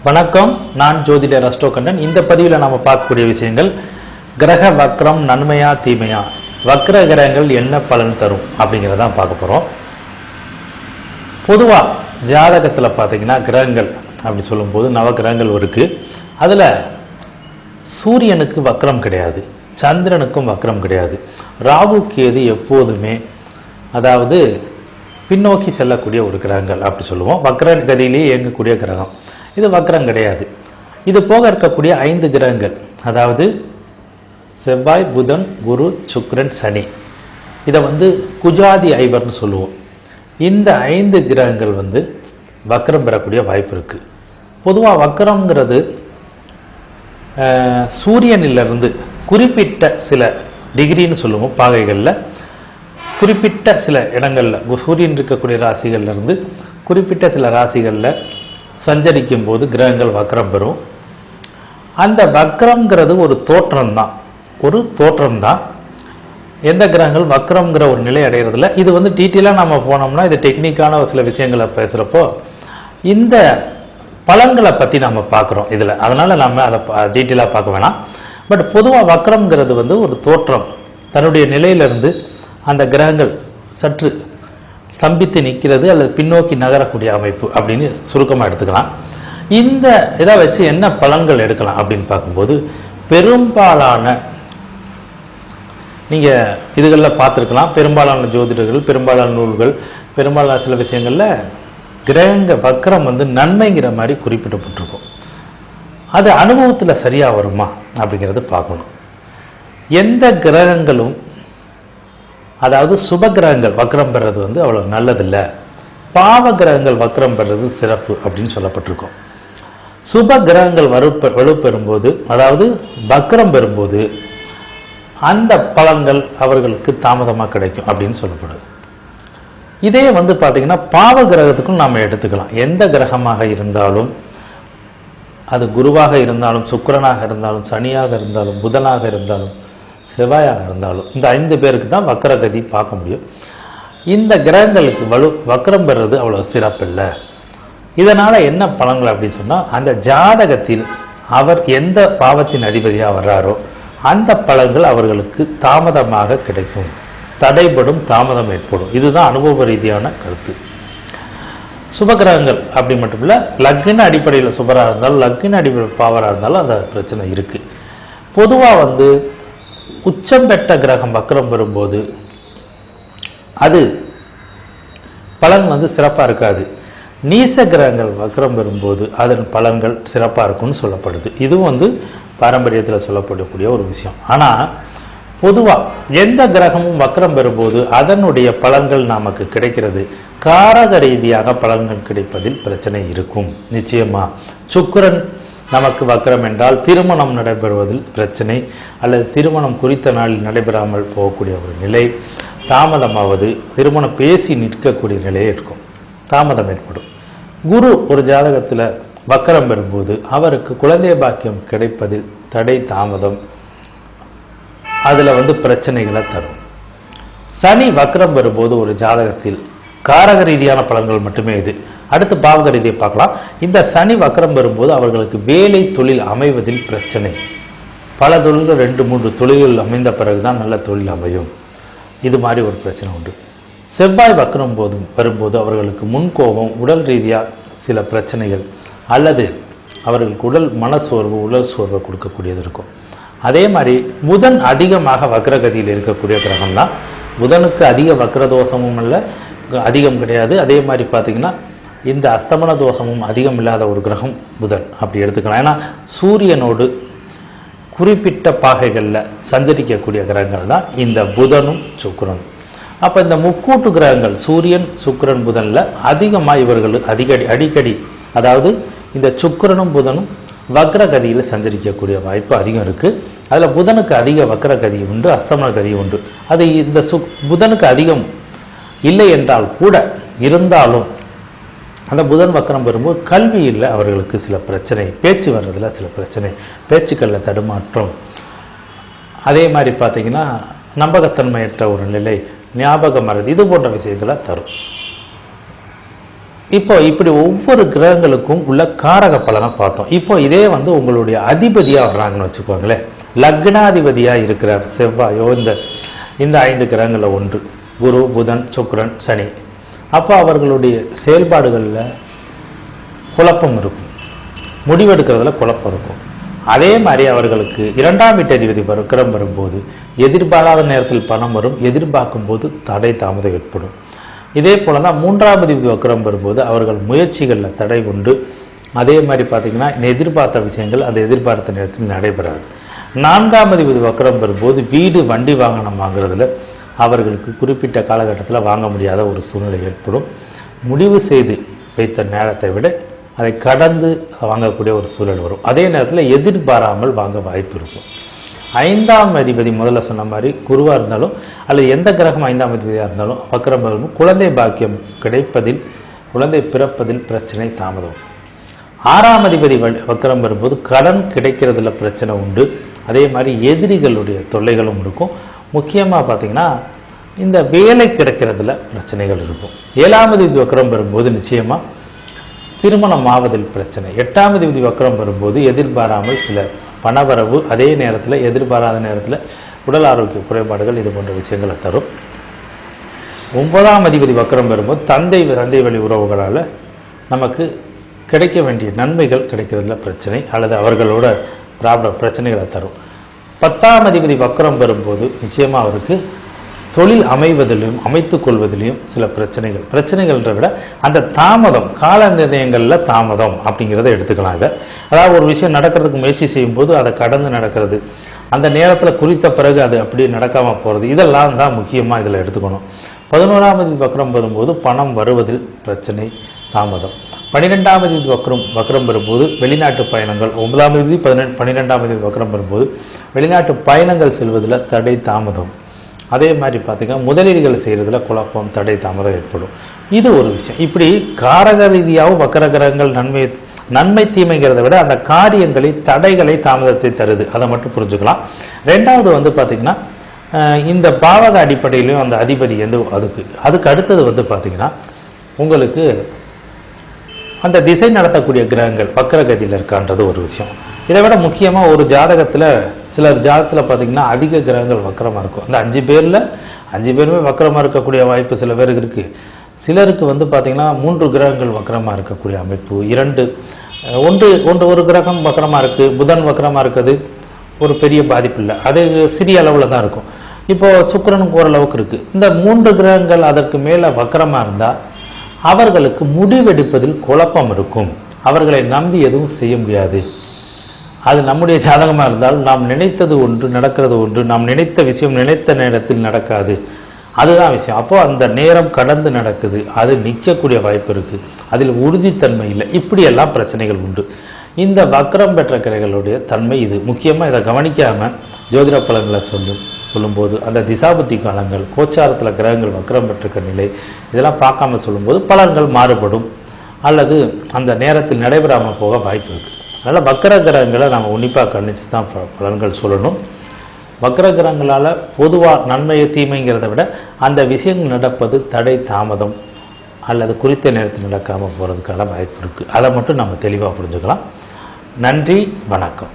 வணக்கம், நான் ஜோதிடர் அஷ்டோகண்டன். இந்த பதிவில் நாம் பார்க்கக்கூடிய விஷயங்கள் கிரக வக்ரம் நன்மையா தீமையா, வக்ர கிரகங்கள் என்ன பலன் தரும் அப்படிங்கிறதான் பார்க்க போகிறோம். பொதுவாக ஜாதகத்தில் பார்த்தீங்கன்னா கிரகங்கள் அப்படி சொல்லும்போது நவ கிரகங்கள் இருக்குது. அதில் சூரியனுக்கு வக்ரம் கிடையாது, சந்திரனுக்கும் வக்ரம் கிடையாது. ராகு கேது எப்போதுமே அதாவது பின்னோக்கி செல்லக்கூடிய ஒரு கிரகங்கள் அப்படி சொல்லுவோம். வக்ர கதியிலேயே இயங்கக்கூடிய கிரகம் இது வக்ரம் கிடையாது. இது போக இருக்கக்கூடிய 5 கிரகங்கள், அதாவது செவ்வாய், புதன், குரு, சுக்கிரன், சனி, இதை குஜாதி ஐவர்னு சொல்லுவோம். இந்த 5 கிரகங்கள் வக்ரம் பெறக்கூடிய வாய்ப்பு இருக்குது. பொதுவாக வக்ரம்ங்கிறது சூரியனிலிருந்து குறிப்பிட்ட சில டிகிரின்னு சொல்லுவோம். பாகைகளில் குறிப்பிட்ட சில இடங்களில் சூரியன் இருக்கக்கூடிய ராசிகள்லேருந்து குறிப்பிட்ட சில ராசிகளில் சஞ்சரிக்கும் போது கிரகங்கள் வக்ரம் பெறும். அந்த வக்ரம்ங்கிறது ஒரு தோற்றம் தான். எந்த கிரகங்கள் வக்ரம்ங்கிற ஒரு நிலை அடைகிறதில்ல. இது டீட்டெயிலாக நம்ம போனோம்னா இது டெக்னிக்கான சில விஷயங்களை பேசுகிறப்போ இந்த பலன்களை பற்றி நம்ம பார்க்குறோம் இதில். அதனால் நம்ம அதை டீட்டெயிலாக பார்க்க வேணாம். பட் பொதுவாக வக்ரம்ங்கிறது ஒரு தோற்றம். தன்னுடைய நிலையிலிருந்து அந்த கிரகங்கள் சற்று ஸ்தம்பித்து நிற்கிறது அல்லது பின்னோக்கி நகரக்கூடிய அமைப்பு அப்படின்னு சுருக்கமாக எடுத்துக்கலாம். இந்த இதை வச்சு என்ன பலன்கள் எடுக்கலாம் அப்படின்னு பார்க்கும்போது, பெரும்பாலான நீங்கள் இதுகளில் பார்த்துருக்கலாம். பெரும்பாலான ஜோதிடர்கள், பெரும்பாலான நூல்கள், பெரும்பாலான சில விஷயங்களில் கிரக வக்ரம் நன்மைங்கிற மாதிரி குறிப்பிடப்பட்டிருக்கும். அது அனுபவத்தில் சரியாக வருமா அப்படிங்கிறது பார்க்கணும். எந்த கிரகங்களும், அதாவது சுப கிரகங்கள் வக்ரம் பெறது அவ்வளோ நல்லதில்லை, பாவ கிரகங்கள் வக்ரம் பெறது சிறப்பு அப்படின்னு சொல்லப்பட்டிருக்கோம். சுப கிரகங்கள் வலுப்பெறும்போது, அதாவது வக்ரம் பெறும்போது அந்த பலன்கள் அவர்களுக்கு தாமதமாக கிடைக்கும் அப்படின்னு சொல்லப்படுது. இதே பார்த்தீங்கன்னா பாவ கிரகத்துக்கும் நாம் எடுத்துக்கலாம். எந்த கிரகமாக இருந்தாலும், அது குருவாக இருந்தாலும், சுக்கிரனாக இருந்தாலும், சனியாக இருந்தாலும், புதனாக இருந்தாலும், செவ்வாயாக இருந்தாலும், இந்த 5 பேருக்கு தான் வக்ரகதி பார்க்க முடியும். இந்த கிரகங்களுக்கு வக்ரம் பெறுறது அவ்வளோ சிறப்பில்லை. இதனால் என்ன பலன்கள் அப்படின்னு சொன்னால், அந்த ஜாதகத்தில் அவர் எந்த பாவத்தின் அதிபதியாக வர்றாரோ அந்த பலன்கள் அவர்களுக்கு தாமதமாக கிடைக்கும், தடைபடும், தாமதம் ஏற்படும். இதுதான் அனுபவ ரீதியான கருத்து. சுபகிரகங்கள் அப்படி மட்டும் இல்லை, லக்ன அடிப்படையில் சுபராக இருந்தாலும் லக்ன அடிப்படையில் பாவராக இருந்தாலும் அந்த பிரச்சனை இருக்குது. பொதுவாக உச்சம் பெற்ற கிரகம் வக்ரம் பெறும்போது அது பலன் சிறப்பாக இருக்காது. நீச கிரகங்கள் வக்ரம் பெறும்போது அதன் பலன்கள் சிறப்பாக இருக்கும்னு சொல்லப்படுது. இதுவும் பாரம்பரியத்தில் சொல்லப்படக்கூடிய ஒரு விஷயம். ஆனால் பொதுவாக எந்த கிரகமும் வக்ரம் பெறும்போது அதனுடைய பலன்கள் நமக்கு கிடைக்கிறது. காரக ரீதியாக பலன்கள் கிடைப்பதில் பிரச்சனை இருக்கும். நிச்சயமாக சுக்கிரன் நமக்கு வக்ரம் என்றால் திருமணம் நடைபெறுவதில் பிரச்சனை, அல்லது திருமணம் குறித்த நாளில் நடைபெறாமல் போகக்கூடிய ஒரு நிலை, தாமதமாவது, திருமணம் பேசி நிற்கக்கூடிய நிலையே இருக்கும், தாமதம் ஏற்படும். குரு ஒரு ஜாதகத்தில் வக்ரம் பெறும்போது அவருக்கு குழந்தை பாக்கியம் கிடைப்பதில் தடை, தாமதம், அதில் பிரச்சனைகளை தரும். சனி வக்ரம் பெறும்போது ஒரு ஜாதகத்தில் காரக ரீதியான பலன்கள் மட்டுமே இது. அடுத்து பாவக ரீதியை பார்க்கலாம். இந்த சனி வக்ரம் பெறும்போது அவர்களுக்கு வேலை தொழில் அமைவதில் பிரச்சனை. பல தொழில்கள் 2-3 தொழில்கள் அமைந்த பிறகுதான் நல்ல தொழில் அமையும். இது மாதிரி ஒரு பிரச்சனை உண்டு. செவ்வாய் வக்ரம் வரும்போது அவர்களுக்கு முன்கோபம், உடல் ரீதியாக சில பிரச்சனைகள், அல்லது அவர்களுக்கு உடல் சோர்வை கொடுக்கக்கூடியது இருக்கும். அதே மாதிரி புதன் அதிகமாக வக்ரகதியில் இருக்கக்கூடிய கிரகம் தான். புதனுக்கு அதிக வக்ரதோஷமும் இல்லை, அதிகம் கிடையாது. அதே மாதிரி பார்த்திங்கன்னா இந்த அஸ்தமன தோஷமும் அதிகம் இல்லாத ஒரு கிரகம் புதன் அப்படி எடுத்துக்கலாம். ஏன்னா சூரியனோடு குறிப்பிட்ட பாகைகளில் சஞ்சரிக்கக்கூடிய கிரகங்கள் தான் இந்த புதனும் சுக்கிரனும். அப்போ இந்த முக்கூட்டு கிரகங்கள் சூரியன், சுக்கிரன், புதனில் அதிகமாக இவர்கள் அடிக்கடி, அதாவது இந்த சுக்கிரனும் புதனும் வக்ரகதியில் சஞ்சரிக்கக்கூடிய வாய்ப்பு அதிகம் இருக்குது. அதில் புதனுக்கு அதிக வக்ரகதி உண்டு, அஸ்தமன கதி உண்டு. அது இந்த புதனுக்கு அதிகம் இல்லை என்றால் கூட இருந்தாலும் அந்த புதன் வக்ரம் பெறும்போது கல்வியில் அவர்களுக்கு சில பிரச்சனை, பேச்சு வர்றதில் சில பிரச்சனை, பேச்சுக்களில் தடுமாற்றம், அதே மாதிரி பார்த்திங்கன்னா நம்பகத்தன்மையற்ற ஒரு நிலை, ஞாபக மறதி, இது போன்ற விஷயங்களை தரும். இப்போ இப்படி ஒவ்வொரு கிரகங்களுக்கும் உள்ள காரக பலனை பார்த்தோம். இப்போ இதே வந்து உங்களுடைய அதிபதியாக வர்றாங்கன்னு வச்சுக்கோங்களேன். லக்னாதிபதியாக இருக்கிறார் செவ்வாயோ இந்த 5 கிரகங்களில் ஒன்று, குரு, புதன், சுக்கிரன், சனி. அப்போ அவர்களுடைய செயல்பாடுகளில் குழப்பம் இருக்கும், முடிவெடுக்கிறதுல குழப்பம் இருக்கும். அதே மாதிரி அவர்களுக்கு 2ஆம் வீட்டதிபதி வக்ரம் வரும்போது எதிர்பாராத நேரத்தில் பணம் வரும், எதிர்பார்க்கும் போது தடை தாமதம் ஏற்படும். இதே போல தான் 3ஆம் அதிபதி வக்ரம் வரும்போது அவர்கள் முயற்சிகளில் தடை உண்டு. அதே மாதிரி பார்த்திங்கன்னா எதிர்பார்த்த விஷயங்கள் அது எதிர்பார்த்த நேரத்தில் நடைபெறாது. 4ஆம் அதிபதி வக்ரம் வரும்போது வீடு, வண்டி, வாகனம் வாங்குறதுல அவர்களுக்கு குறிப்பிட்ட காலகட்டத்தில் வாங்க முடியாத ஒரு சூழ்நிலை ஏற்படும். முடிவு செய்து வைத்த நேரத்தை விட அதை கடந்து வாங்கக்கூடிய ஒரு சூழல் வரும். அதே நேரத்தில் எதிர்பாராமல் வாங்க வாய்ப்பு இருக்கும். 5ஆம் அதிபதி முதல்ல சொன்ன மாதிரி குருவாக இருந்தாலும் அல்லது எந்த கிரகம் 5ஆம் அதிபதியாக இருந்தாலும் வக்ரம் வரும் குழந்தை பாக்கியம் கிடைப்பதில், குழந்தை பிறப்பதில் பிரச்சனை தாமதம். 6ஆம் அதிபதி வக்ரம் வரும்போது கடன் கிடைக்கிறதுல பிரச்சனை உண்டு. அதே மாதிரி எதிரிகளுடைய தொல்லைகளும் இருக்கும். முக்கியமாக பார்த்திங்கன்னா இந்த வேலை கிடைக்கிறதுல பிரச்சனைகள் இருக்கும். 7ஆம் அதிபதி வக்ரம் வரும்போது நிச்சயமாக திருமணம் ஆவதில் பிரச்சனை. 8ஆம் அதிபதி வக்ரம் வரும்போது எதிர்பாராமல் சில பணவரவு, அதே நேரத்தில் எதிர்பாராத நேரத்தில் உடல் ஆரோக்கிய குறைபாடுகள், இது போன்ற விஷயங்களை தரும். 9ஆம் அதிபதி வக்ரம் வரும்போது தந்தை வழி உறவுகளால் நமக்கு கிடைக்க வேண்டிய நன்மைகள் கிடைக்கிறதுல பிரச்சனை அல்லது அவர்களோட பிரச்சனைகளை தரும். 10ஆம் அதிபதி வக்ரம் வரும்போது நிச்சயமாக அவருக்கு தொழில் அமைவதிலும் அமைத்து கொள்வதிலையும் சில பிரச்சனைகள்ன்ற விட அந்த தாமதம், கால நிர்ணயங்களில் தாமதம் அப்படிங்கிறத எடுத்துக்கலாம். இதை அதாவது ஒரு விஷயம் நடக்கிறதுக்கு முயற்சி செய்யும்போது அதை கடந்து நடக்கிறது, அந்த நேரத்தில் குறித்த பிறகு அது அப்படியே நடக்காமல் போகிறது, இதெல்லாம் தான் முக்கியமாக இதில் எடுத்துக்கணும். 11ஆம் அதிபதி வக்ரம் வரும்போது பணம் வருவதில் பிரச்சனை, தாமதம். 12ஆம் அதிபதி வக்ரம் வரும்போது வெளிநாட்டு பயணங்கள், 9ஆம் அதிபதி 12ஆம் அதிபதி வக்ரம் வரும்போது வெளிநாட்டு பயணங்கள் செல்வதில் தடை தாமதம். அதே மாதிரி பார்த்திங்கன்னா முதலீடுகள் செய்கிறதுல குழப்பம், தடை தாமதம் ஏற்படும். இது ஒரு விஷயம். இப்படி காரக ரீதியாகவும் வக்கர கிரகங்கள் நன்மை தீமைங்கிறத விட அந்த காரியங்களை, தடைகளை, தாமதத்தை தருது, அதை மட்டும் புரிஞ்சுக்கலாம். ரெண்டாவது வந்து பார்த்திங்கன்னா இந்த பாவக அடிப்படையிலையும் அந்த அதிபதி அதுக்கு அடுத்தது வந்து பார்த்திங்கன்னா உங்களுக்கு அந்த திசை நடத்தக்கூடிய கிரகங்கள் வக்கரகதியில் இருக்கான்றது ஒரு விஷயம். இதை விட முக்கியமாக ஒரு ஜாதகத்தில் சிலர் ஜாதகத்தில் பார்த்திங்கன்னா அதிக கிரகங்கள் வக்கரமாக இருக்கும். அந்த 5 பேரில் 5 பேருமே வக்கரமாக இருக்கக்கூடிய வாய்ப்பு சில பேருக்கு இருக்குது. சிலருக்கு வந்து பார்த்திங்கன்னா 3 கிரகங்கள் வக்கரமாக இருக்கக்கூடிய அமைப்பு, ஒரு கிரகம் வக்கரமாக இருக்குது, புதன் வக்கரமாக இருக்குது, ஒரு பெரிய பாதிப்பு இல்லை, அது சிறிய அளவில் தான் இருக்கும். இப்போது சுக்கிரனுக்கு ஓரளவுக்கு இருக்குது. இந்த 3 கிரகங்கள் அதற்கு மேலே வக்கரமாக இருந்தால் அவர்களுக்கு முடிவெடுப்பதில் குழப்பம் இருக்கும். அவர்களை நம்பி எதுவும் செய்ய முடியாது. அது நம்முடைய ஜாதகமாக இருந்தால் நாம் நினைத்தது ஒன்று, நடக்கிறது ஒன்று, நாம் நினைத்த விஷயம் நினைத்த நேரத்தில் நடக்காது, அதுதான் விஷயம். அப்போது அந்த நேரம் கடந்து நடக்குது, அது நிற்கக்கூடிய வாய்ப்பு இருக்குது, அதில் உறுதித்தன்மை இல்லை, இப்படியெல்லாம் பிரச்சனைகள் உண்டு. இந்த வக்ரம் பெற்ற கிரகங்களுடைய தன்மை இது. முக்கியமாக இதை கவனிக்காமல் ஜோதிட பலன்களை சொல்லும்போது அந்த திசாபுத்தி காலங்கள், கோச்சாரத்தில் கிரகங்கள் வக்ரம் பெற்றிருக்க நிலை, இதெல்லாம் பார்க்காம சொல்லும்போது பலன்கள் மாறுபடும் அல்லது அந்த நேரத்தில் நடைபெறாமல் போக வாய்ப்பு இருக்குது. அதனால் வக்கர கிரகங்களை நம்ம உன்னிப்பாக கணிச்சு தான் பலன்கள் சொல்லணும். வக்கர கிரகங்களால் பொதுவாக நன்மை தீமைங்கிறத விட அந்த விஷயங்கள் நடப்பது தடை தாமதம் அல்லது குறித்த நேரத்தில் நடக்காமல் போகிறதுக்கான வாய்ப்பு இருக்குது. அதை மட்டும் நம்ம தெளிவாக புரிஞ்சுக்கலாம். நன்றி, வணக்கம்.